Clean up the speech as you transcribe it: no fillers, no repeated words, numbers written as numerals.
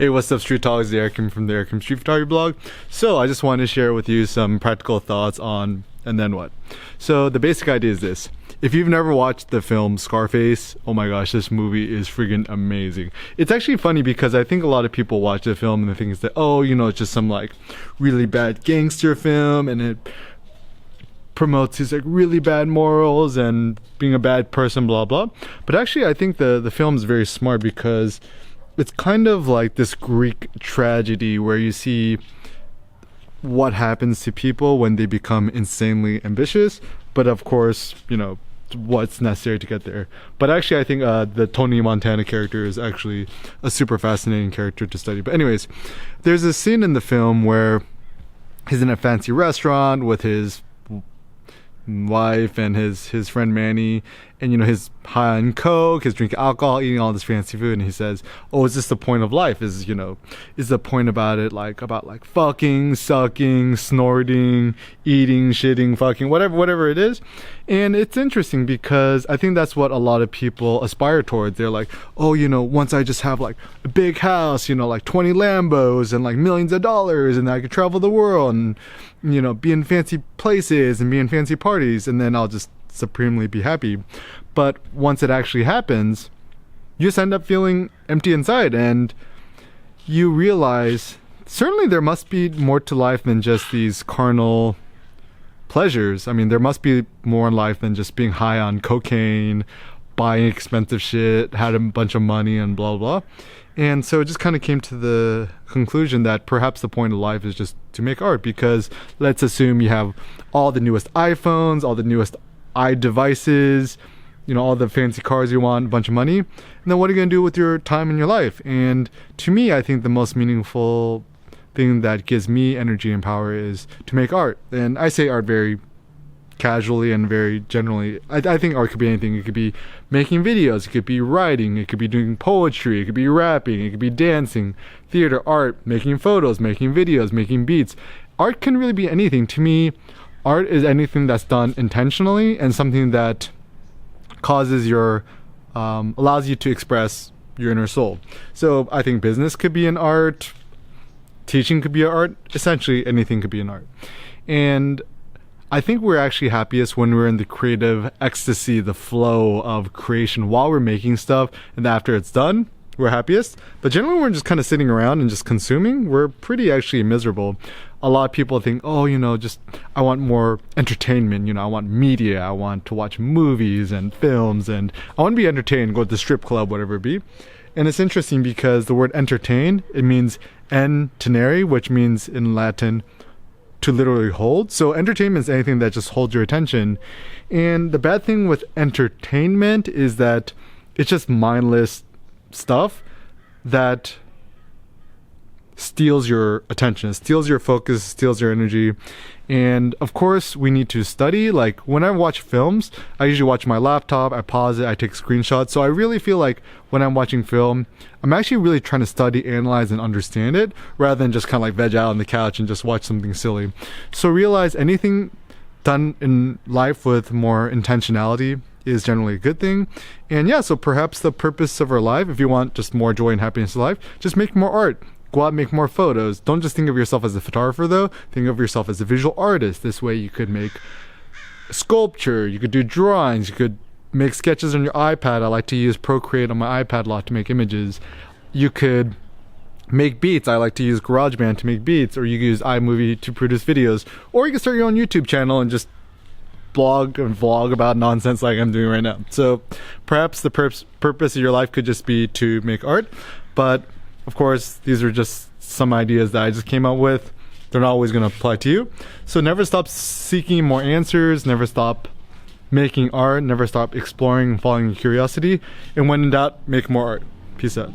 Hey, what's up, Street Talk? It's the Eric from the Eric Street Photography blog. So I just wanted to share with you some practical thoughts on And Then What. So the basic idea is this. If you've never watched the film Scarface, oh my gosh, this movie is freaking amazing. It's actually funny because I think a lot of people watch the film and they think that, oh, you know, it's just some like really bad gangster film and it promotes his like really bad morals and being a bad person, blah blah. But actually I think the film is very smart because it's kind of like this Greek tragedy where you see what happens to people when they become insanely ambitious, but of course, you know, what's necessary to get there. But actually I think the Tony Montana character is actually a super fascinating character to study. But anyways, there's a scene in the film where he's in a fancy restaurant with his wife and his friend Manny, and you know, he's high on coke, he's drinking alcohol, eating all this fancy food, and he says, oh, is this the point of life? Is the point about it about fucking, sucking, snorting, eating, shitting, fucking, whatever it is? And it's interesting because I think that's what a lot of people aspire towards. They're like, oh, you know, once I just have like a big house, you know, like 20 Lambos and like millions of dollars, and I could travel the world and, you know, be in fancy places and be in fancy parties, and then I'll just supremely be happy. But once it actually happens, you just end up feeling empty inside, and you realize certainly there must be more to life than just these carnal pleasures. I mean, there must be more in life than just being high on cocaine, buying expensive shit, had a bunch of money, and blah blah. And so it just kind of came to the conclusion that perhaps the point of life is just to make art, because let's assume you have all the newest iPhones, all the newest iDevices, you know, all the fancy cars you want, a bunch of money, and then what are you going to do with your time in your life? And to me, I think the most meaningful thing that gives me energy and power is to make art. And I say art very casually and very generally. I think art could be anything. It could be making videos, it could be writing, it could be doing poetry, it could be rapping, it could be dancing, theater, art, making photos, making videos, making beats. Art can really be anything. To me, art is anything that's done intentionally and something that causes your allows you to express your inner soul. So I think business could be an art, teaching could be an art, essentially anything could be an art. And I think we're actually happiest when we're in the creative ecstasy, the flow of creation while we're making stuff, and after it's done, we're happiest. But generally when we're just kind of sitting around and just consuming, we're pretty actually miserable. A lot of people think, oh, you know, just I want more entertainment, you know, I want media, I want to watch movies and films, and I want to be entertained, go to the strip club, whatever it be. And it's interesting because the word entertain, it means entenere, which means in Latin to literally hold. So entertainment is anything that just holds your attention. And the bad thing with entertainment is that it's just mindless stuff that steals your attention, steals your focus, steals your energy. And of course we need to study. Like when I watch films, I usually watch my laptop, I pause it, I take screenshots. So I really feel like when I'm watching film, I'm actually really trying to study, analyze, and understand it, rather than just kind of like veg out on the couch and just watch something silly. So realize anything done in life with more intentionality is generally a good thing. And yeah, so perhaps the purpose of our life, if you want just more joy and happiness in life, just make more art. Go out and make more photos. Don't just think of yourself as a photographer though. Think of yourself as a visual artist. This way you could make sculpture, you could do drawings, you could make sketches on your iPad. I like to use Procreate on my iPad a lot to make images. You could make beats. I like to use GarageBand to make beats, or you can use iMovie to produce videos, or you can start your own YouTube channel and just blog and vlog about nonsense like I'm doing right now. So perhaps the purpose of your life could just be to make art, but of course, these are just some ideas that I just came up with. They're not always going to apply to you. So never stop seeking more answers. Never stop making art. Never stop exploring and following your curiosity. And when in doubt, make more art. Peace out.